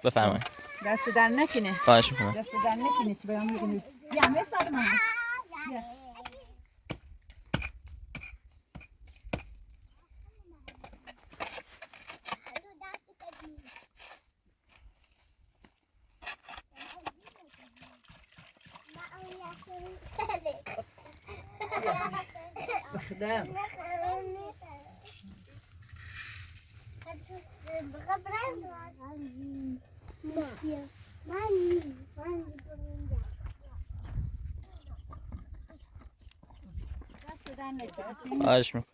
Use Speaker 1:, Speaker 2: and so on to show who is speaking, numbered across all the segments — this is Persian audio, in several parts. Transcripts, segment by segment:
Speaker 1: بفرمایید.
Speaker 2: دست در نکنه.
Speaker 1: خواهش میکنم.
Speaker 2: دست در نکنه چه بیان میگنی. بیا مرساد من. بیا. بخدم.
Speaker 1: خواهش میکنم.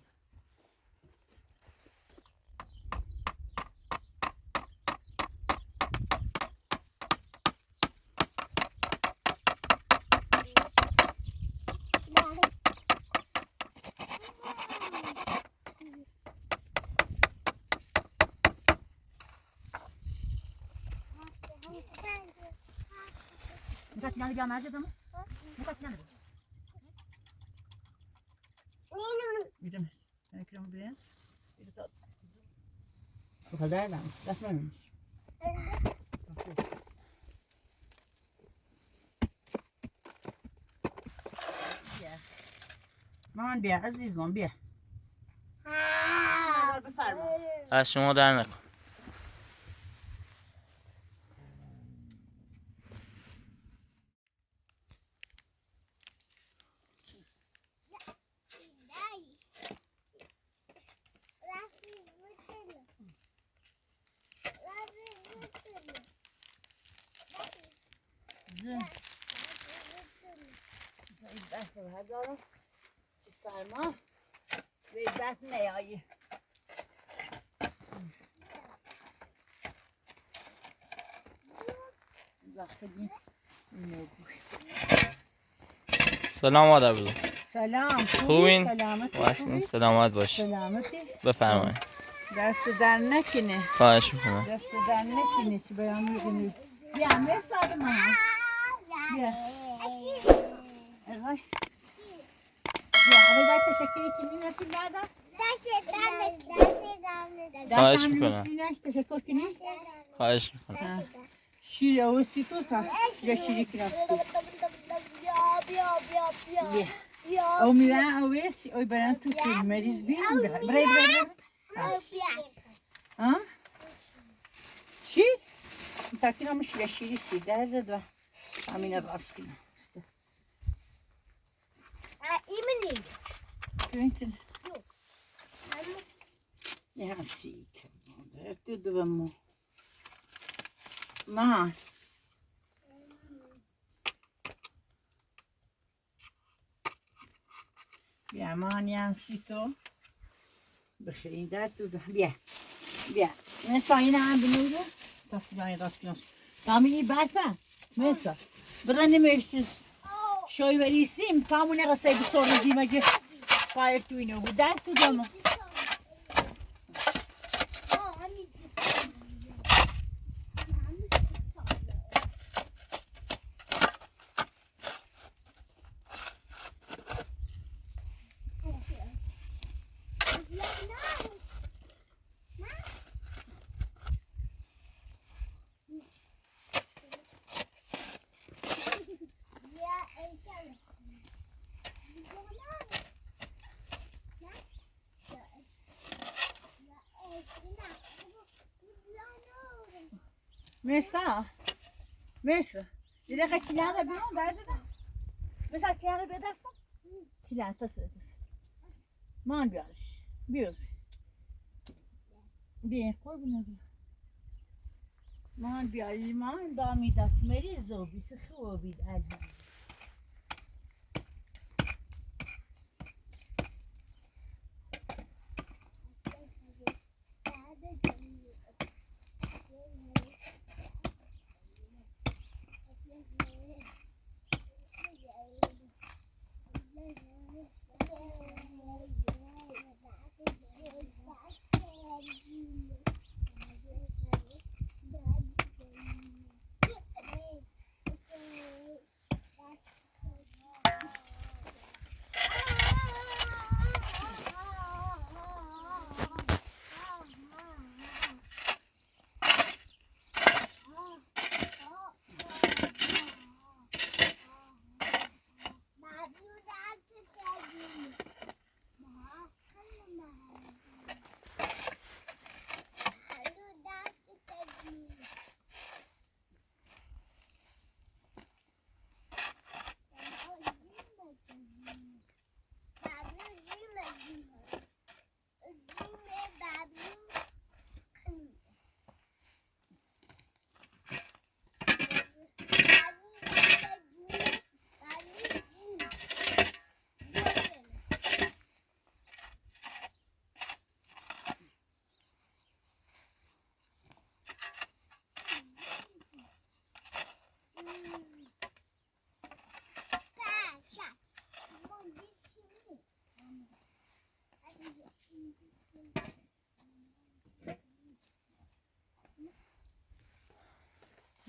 Speaker 2: Muka tinanı bir amerce adamı? Muka tinanı bir. Gidelim. Ben ekranı biraz. Bir de bu kadar da. Resmemiş. مامان بیا عزیزم بیا. بفرما.
Speaker 1: از شما در نکن.
Speaker 2: هزارو سرما به برف نیایی
Speaker 1: سلام مادر بزرگ.
Speaker 2: سلام
Speaker 1: خوبین؟
Speaker 2: سلامتی
Speaker 1: سلامت باشی.
Speaker 2: سلامتی
Speaker 1: بفرمایید.
Speaker 2: دست در نکنه
Speaker 1: خواهش میکنم.
Speaker 2: دست در نکنه چی بیان میگنی بیا مرساد من بیا آقای باید تشکری کنی نتی بعدا
Speaker 1: خواهش میکنم.
Speaker 2: تشکر کنی
Speaker 1: خواهش میکنم.
Speaker 2: شیر اوسی تو تا یا شیری کناستی او میرن اویسی اوی برن تو که مریض بیان برای ها چی؟ تاکینا مش یا شیری سی درد و همین راست کنم
Speaker 3: ایمنی
Speaker 2: Quentin. Ja, ziek. Dat doet we moe. Maar. بیا مانیان سیتو بخیرین در تو بیا بیا مثلا این هم بنوره تصمیمی راست کنست تامی برفه مثلا برای نمیشتیس شوی وریسیم تامونه قصه بسوری دیمه فایر تو اینو بود در تو دامو Mesta, Mesta, bir dakika çilağına bir on verdi de. Mesela çilağına bir edersen, çilağını tasarız. Man bir alış, bir yüz. Bir koy bunu bir. Man bir alış, man damidat meriz o, bir sıkı o bir elbette.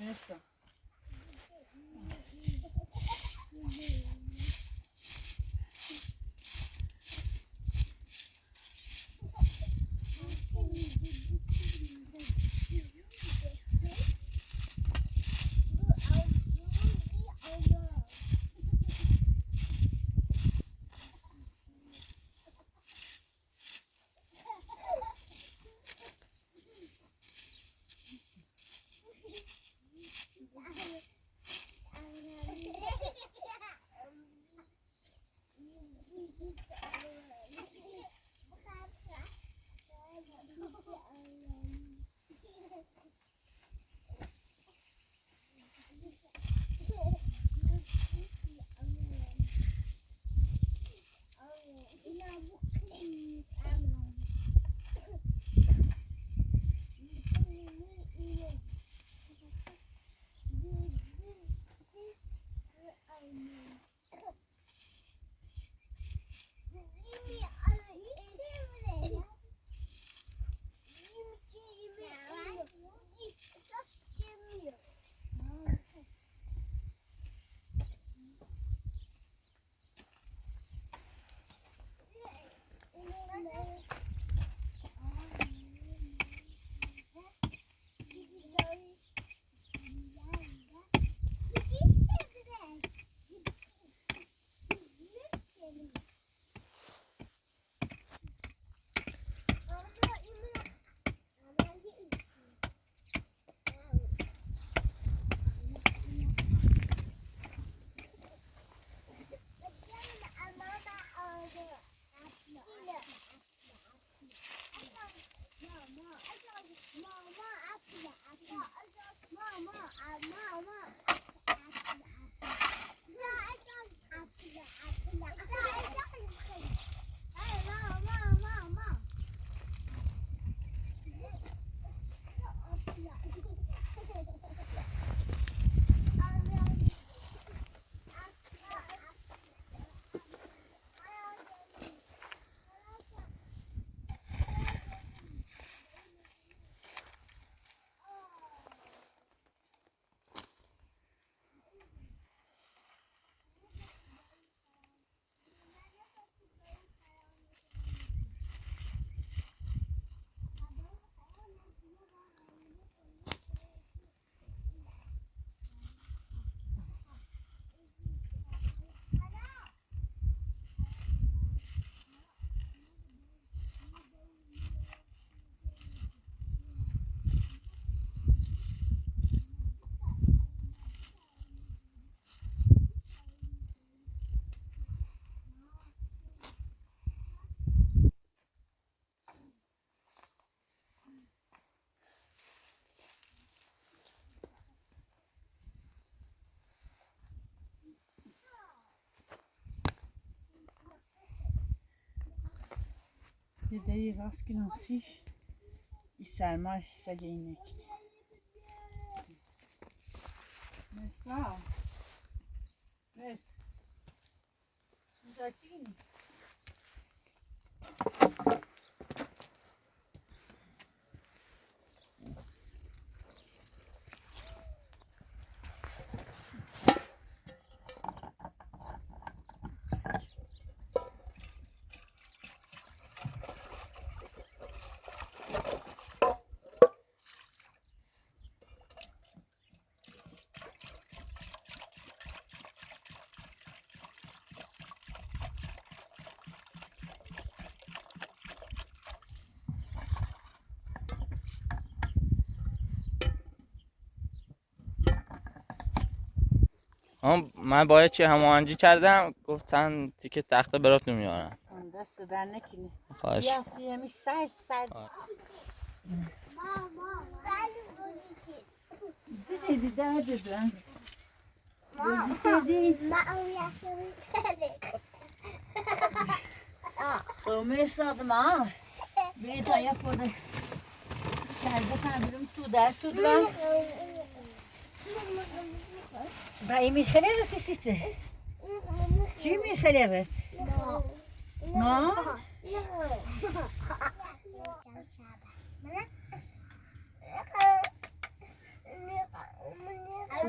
Speaker 2: مرسی. Dedeye rast nasih. İstermez seceğinek. Mesela. Ver. Zaten.
Speaker 1: من باید چه هماهنگی کردم گفت چند تیکه تخته براتون میارم.
Speaker 2: دست در نکنه.
Speaker 1: خواهش.
Speaker 2: یاسی همی سر.
Speaker 3: Mama,
Speaker 2: Dedi daha dedi. Mesela ha. Bir tane yapmadı. İçeride tanrım su der tutlar. Brahim خليها تسيته. شو من خليها؟ ما؟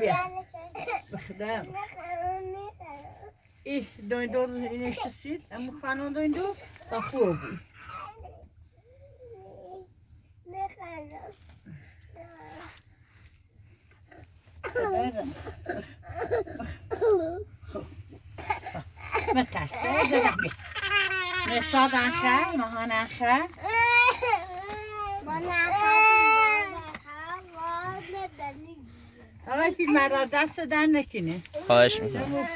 Speaker 2: بیا بخدا ای دویندور اینش سید اما خانم دویندور تا خوب بود مترس بیا نساد انخه ماهان انخه آقای فیلم را دست در نکنه
Speaker 1: خواهش میکنم.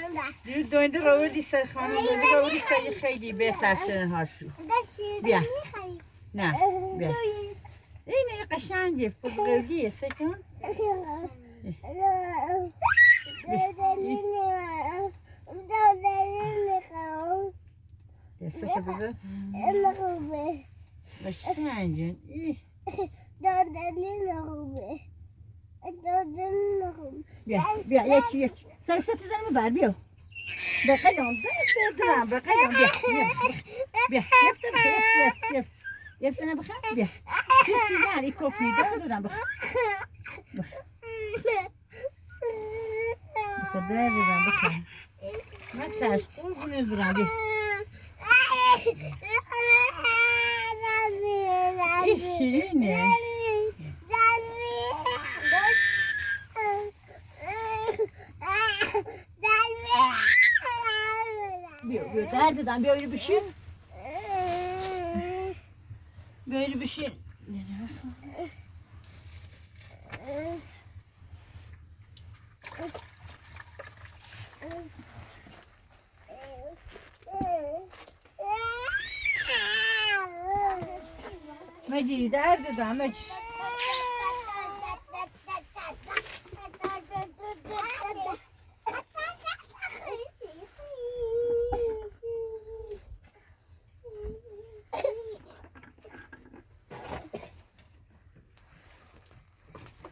Speaker 2: دوینده رو بردی سر خانم دوینده رو بردی سر خیلی بهتر سنها شو بیا نه بیا اینه قشنگه فوقیه سکن Sasa bize. Başlayınca. Bia, geç. Sen satızlarımı ver, bia. Bakalım, bakalım, bia. Yap. Yapsana bakalım, bia. Şu sinyali kokuyu da bak. Kadar bakalım. Matas, bunu bırak, bia. Şirin. Bir derdinden böyle bir şey. Böyle bir şey. Ne diyorsun? Meci derdinden meci.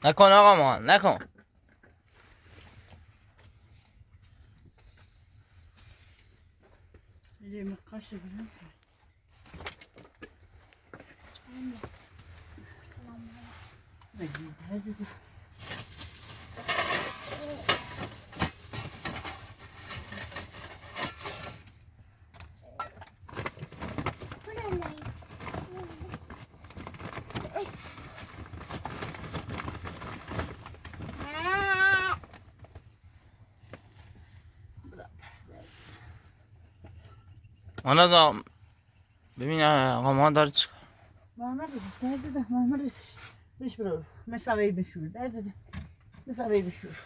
Speaker 1: نکن آقا ما نکن.
Speaker 2: Elimi kaşıyorum. Meci derdinden.
Speaker 1: آنها دا ببین آقا ما داره چیکار.
Speaker 2: محمد رسیش derdinden. محمد رسیش. Beş bro. Mesafeyi beşur derdinden. Mesafeyi beşur.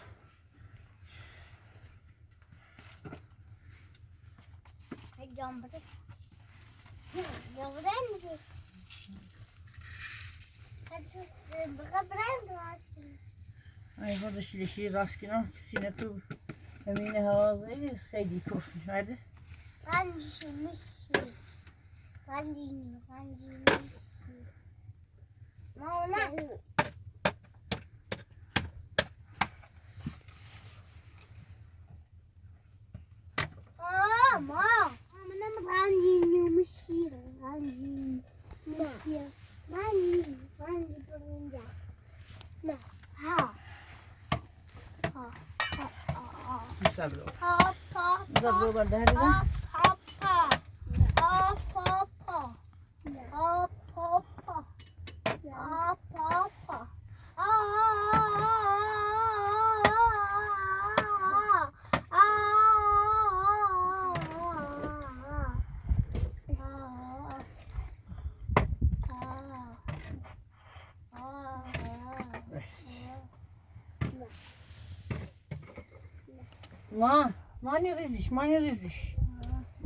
Speaker 2: Ay burada şileşi rastgele sine tu emine havazı خیلی کفی verdi. Misabro. Misabro var derdinden.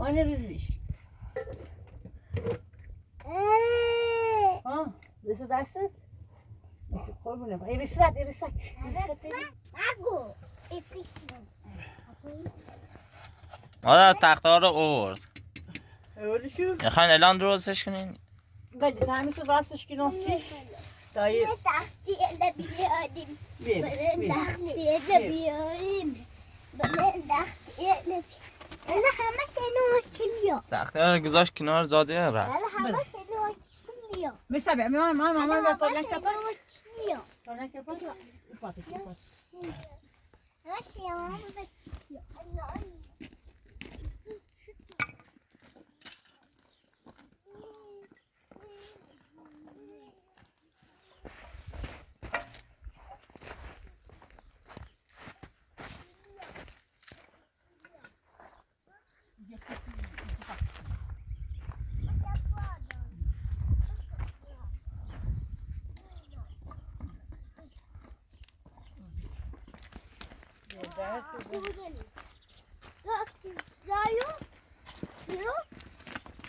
Speaker 2: Mani riziş. Ha, nasıl dersin? Koy bunu. Erisat.
Speaker 1: حالا تخته ها رو آورد.
Speaker 2: Öyle şu.
Speaker 1: میخواین الان درستش کنین؟
Speaker 2: Gacı tamisi rastış ki nasıl? Dayı.
Speaker 1: تخته ها رو گذاشت کنار زاده رفت.
Speaker 2: Mesela mama ben falan kapar. Falan kapar.
Speaker 3: Nasıl ya? Bu da çıkıyor. Anne.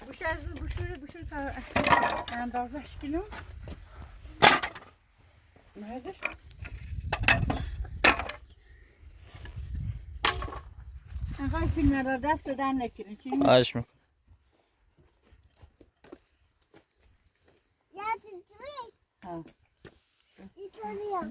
Speaker 2: Bu ta اندازش کنم. Nerede? Aha filmlere dest eden ne kirin? Şimdi
Speaker 1: خواهش میکنم.
Speaker 3: Ya titriyor.
Speaker 2: ha.
Speaker 3: Titriyor.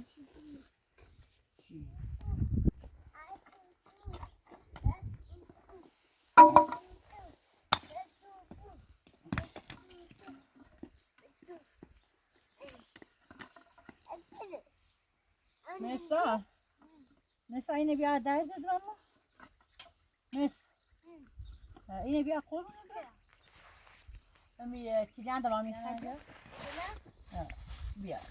Speaker 2: Mesa. Mesa yine bir dert edin ama. Mes. Ha, yine bir akol mu ne? Ben bir çileğen devam edeyim. Ha, bir yer.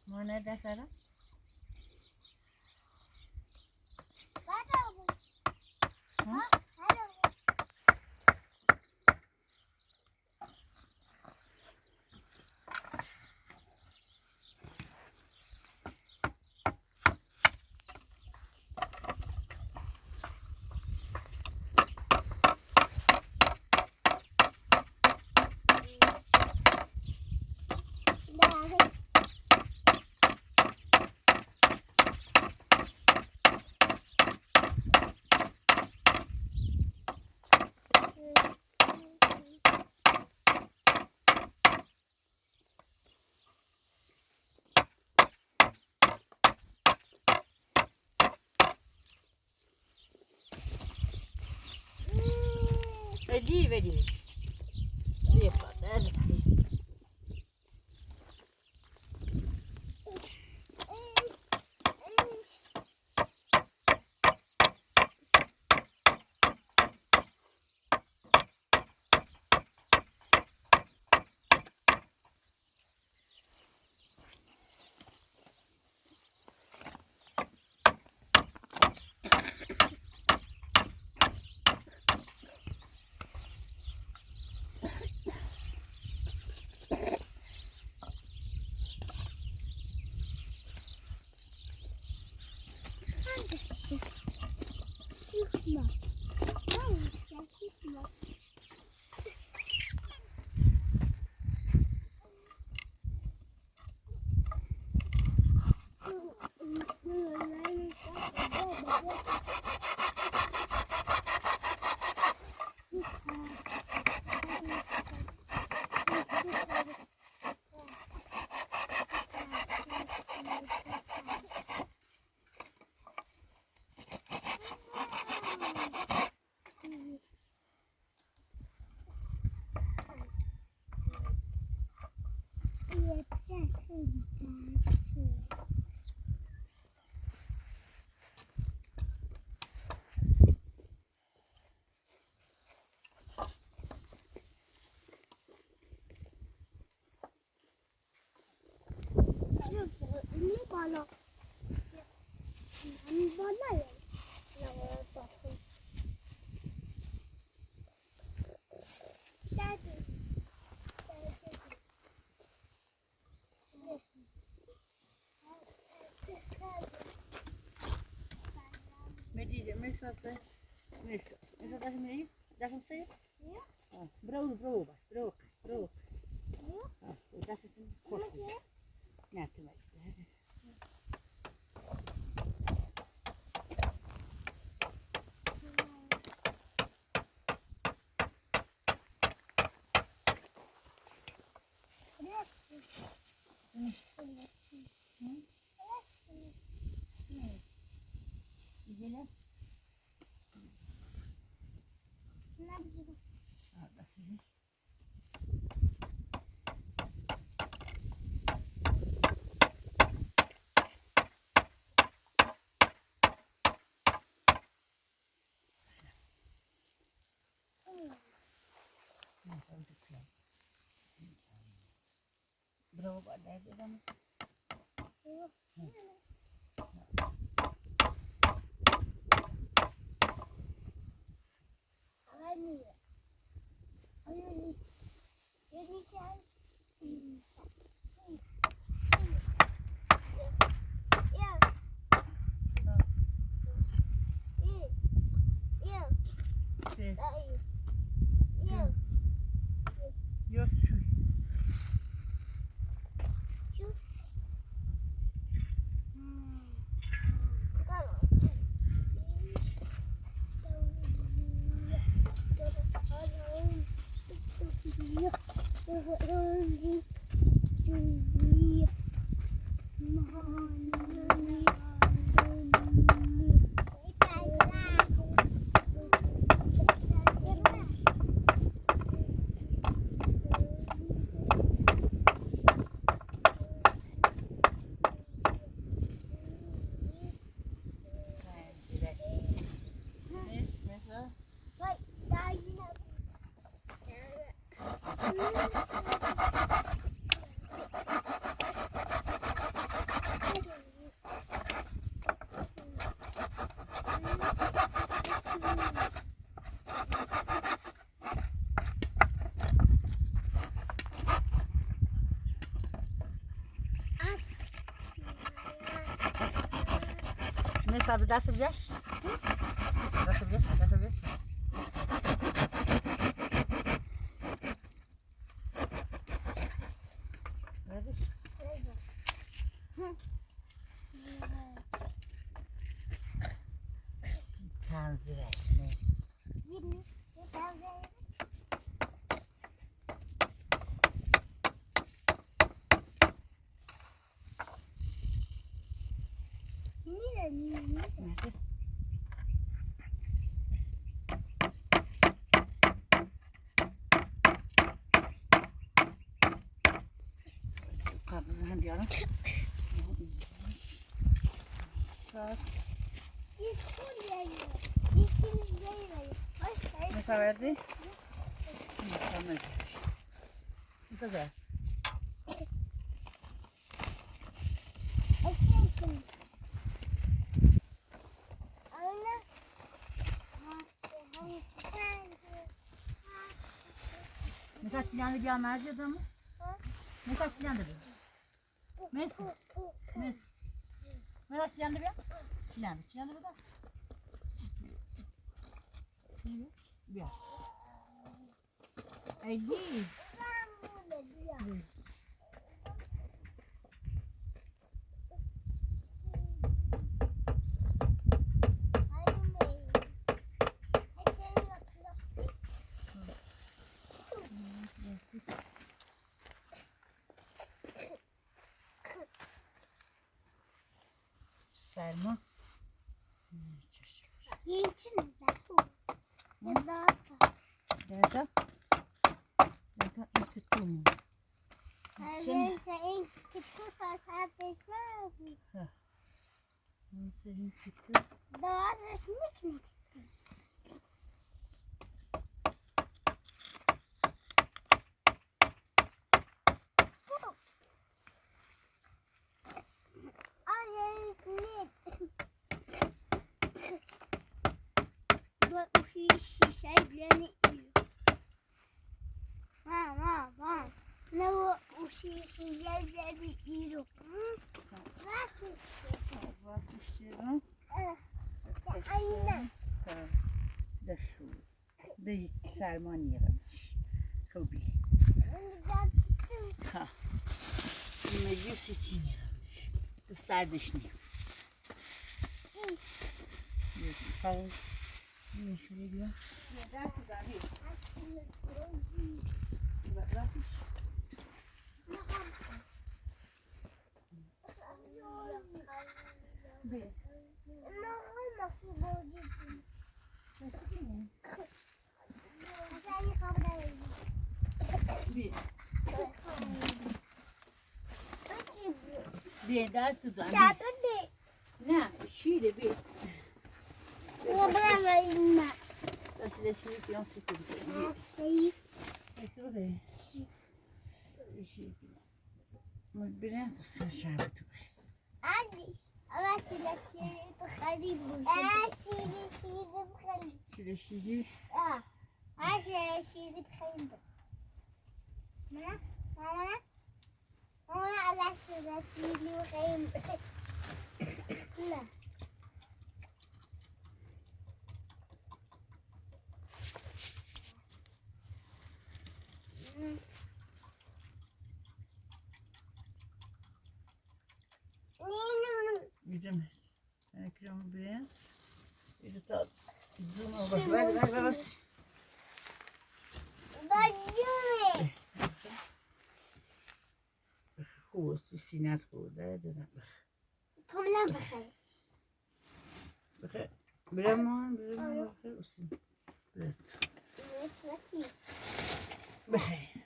Speaker 2: Ma nerede Sara? Vedi.
Speaker 3: Sıkma. Sıkma. Yapacağız. می بالا من بالا داخل شدی
Speaker 2: Medida, mesaffe. Mesa. Mesa das meio? Das não sei? Bravo, bravo, bravo, bravo. Das ist ein Kurs. Ja, du weißt. Gidelim. Das ist. Bravo, ada di dalam. Yok şu. Nessa dessa vez? Dessa vez? Dessa vez? Tanzıraşmış. Nerede? Kabızı hem diyorum. Saat. Nasıl verdi? Tamam. Nasıl ver? Mesela çilendi bir merci adamı. Mesela çilendi bir. Mesela. Mesela çilendi bir. Çilendi bir de. Bir. Elli. Selma. Nerede? Nerede? Tuttum. Senin kötü. Was istiyorum?
Speaker 3: Aynen.
Speaker 2: ده شو ده سرمان يرمش خوبي ها المجلس يتين يرمش ده سردش نيم خلاص شوي بيا بیا در تو دارم نه شیره بیا داشته شیره بیان سکر بیا تو بخیر شیره بیا تو سر شربت تو بخیر شیره شیره Gidemeyiz. Ben ekranı beğen. Bir de tat. Zoom'a bak. Ver bas. خوب سینت خورده دادم بخیر برمان بخیر اصلا بخیر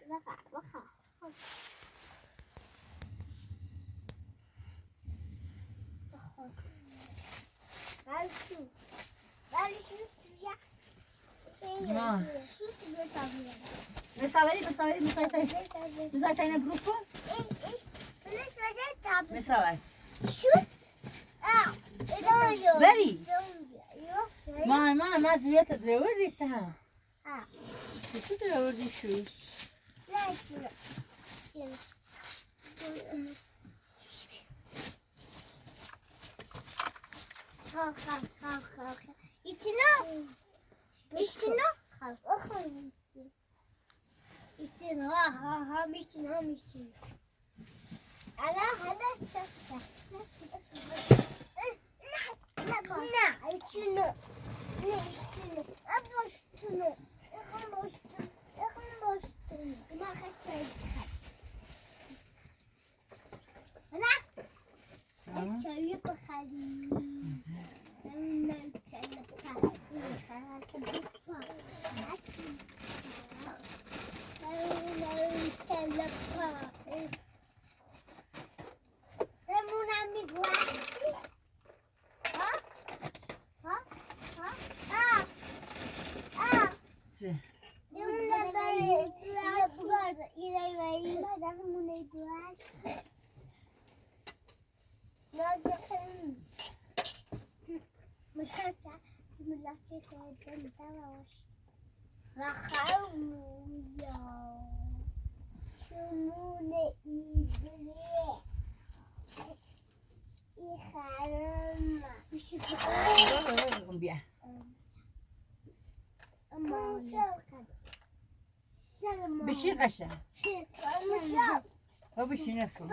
Speaker 2: Mesaveri tane grupo? Mesaveri. Veri. Ma ziyete dreuri ta. Şu dreuri şu.
Speaker 3: İçine İçin ha için. Ana hada şaka. Ne içine? Aboştunu. Yakın Ma kaçay. Ana? Çayı bakalım. Ben çayı bakalım.
Speaker 2: بشي قشة هو بشي نصه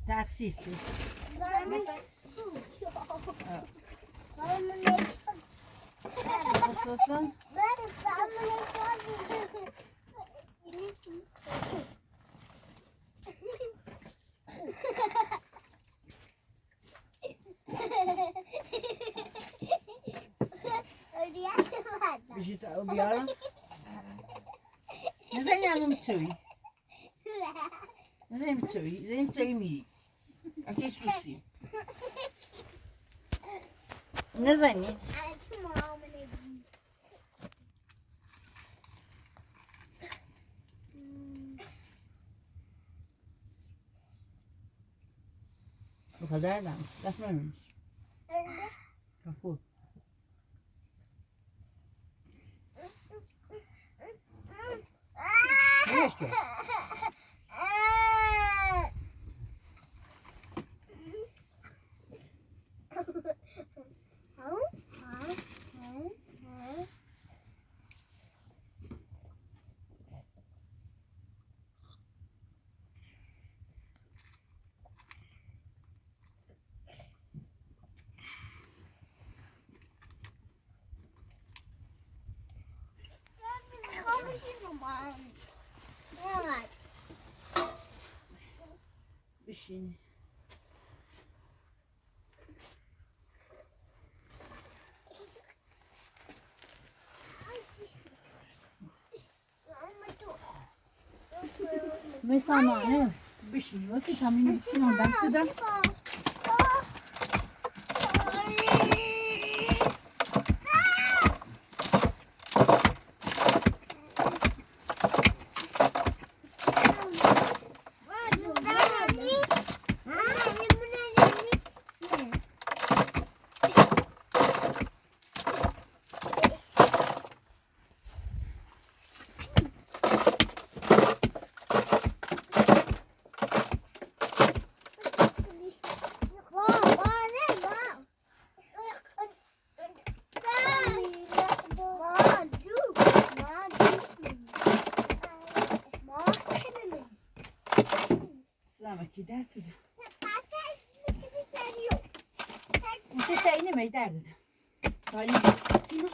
Speaker 2: تاكسيتي خصوصا بشي بيارا زين يعلم تسوي زين تسوي ميري أنتي سوسي نزني Bu kadar da. Basmamış. Kapı. بهش کن بشین مثلا نه بشین واسه همین سینم دادم سلامتی در تو مثل تایی نمیش در دادم حالی سینا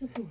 Speaker 2: سفور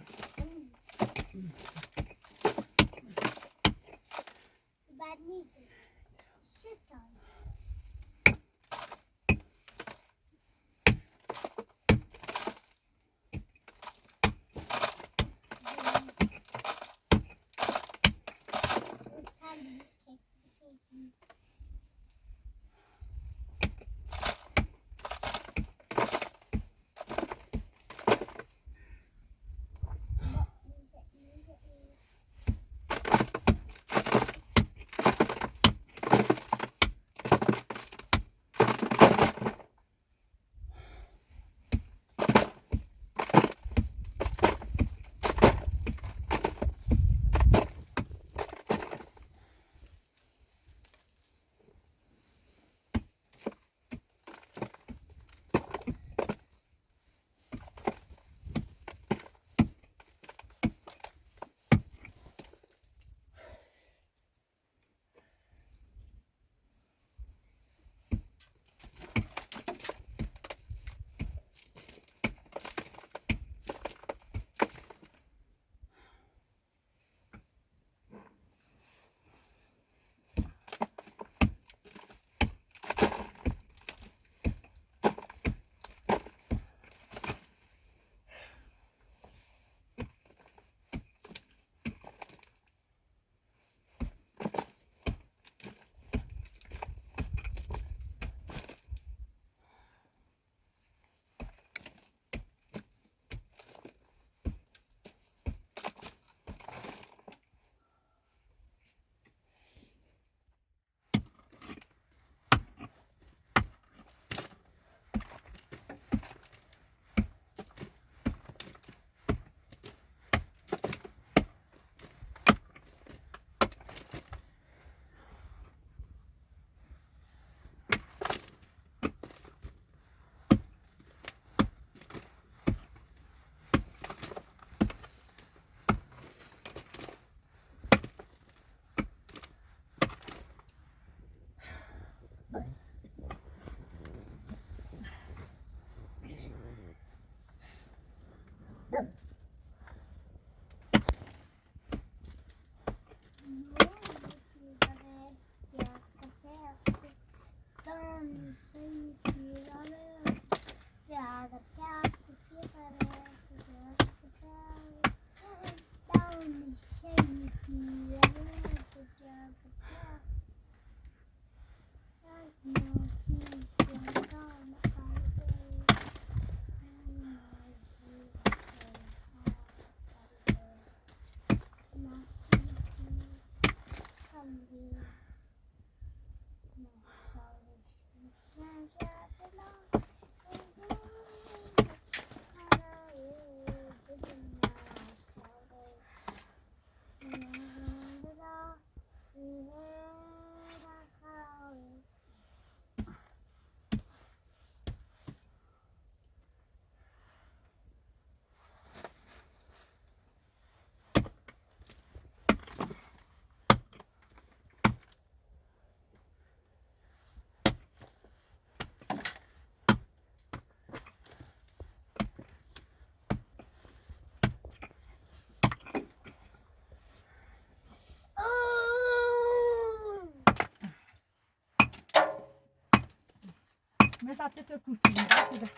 Speaker 2: مثلا تو کوچیکی بوده.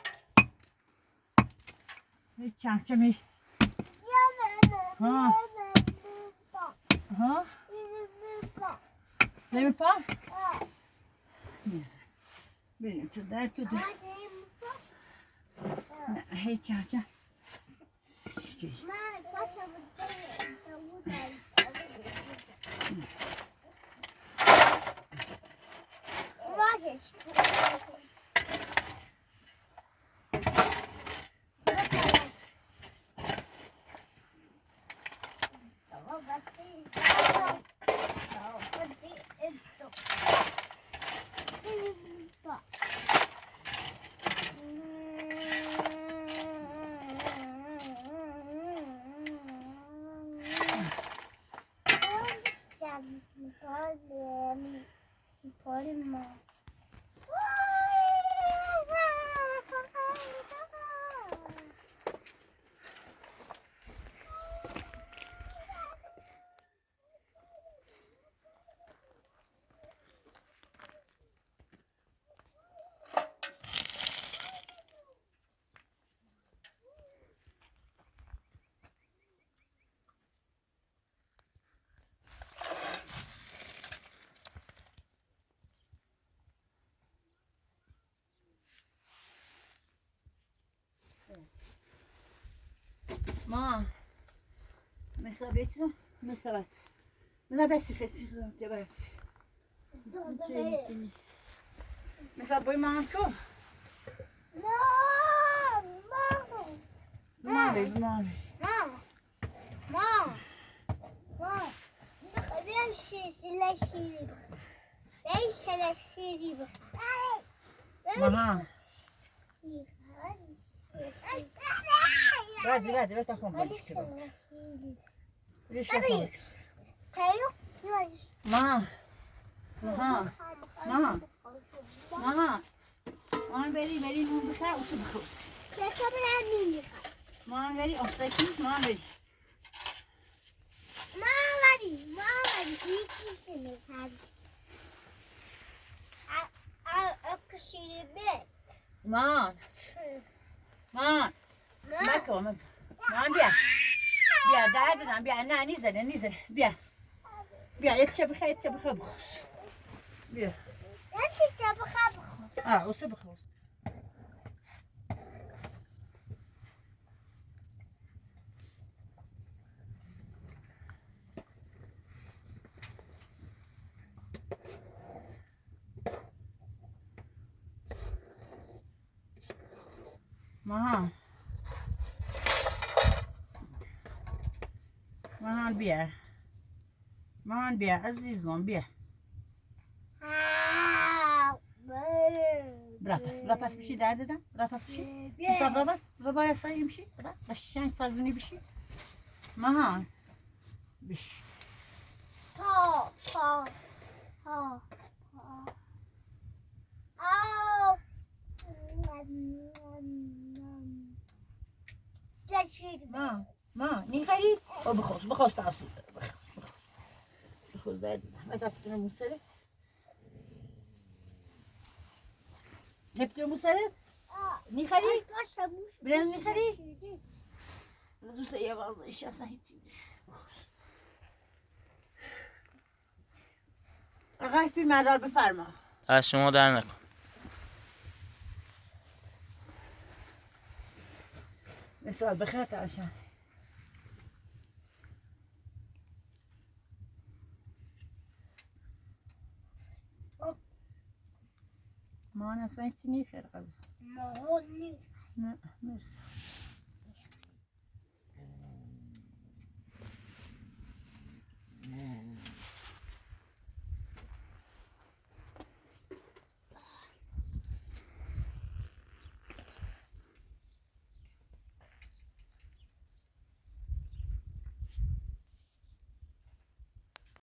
Speaker 2: یه چمچمی. ها ها نمیپا؟ بریم تو در تو در. نه هیچ چمچم. ما مثلا بیتیم مثلا بسی خسی خودم تبرد مثلا بای مام کو مام
Speaker 3: بخوام شیری
Speaker 2: ماما بعد تاخم بالش كده ليش ماما ماما بري نون بخير وتبخوس ماما بري أصلكي ماما بري ماما باكو ماما بيا دادنا بيا أنا نزل بيا يتشبخ بخوس بيا وسبخوس مامان بيا عزيزون بيا برافاس بشي دادنا برافاس بشي برافاس يمشي عشان صارني بشي مامان بش ما نخلي بخوص تعصي بخوص دادنا ما تفتنا مسلة جبت مسلة نخلي بلان نخلي لازم يا بعض إيش أصلا هيتي آقای فیلم مردار بفرما
Speaker 1: از شما در نکن
Speaker 2: مثال بخیر تعشان ما أنا سمعتني خير غزة نه مرسی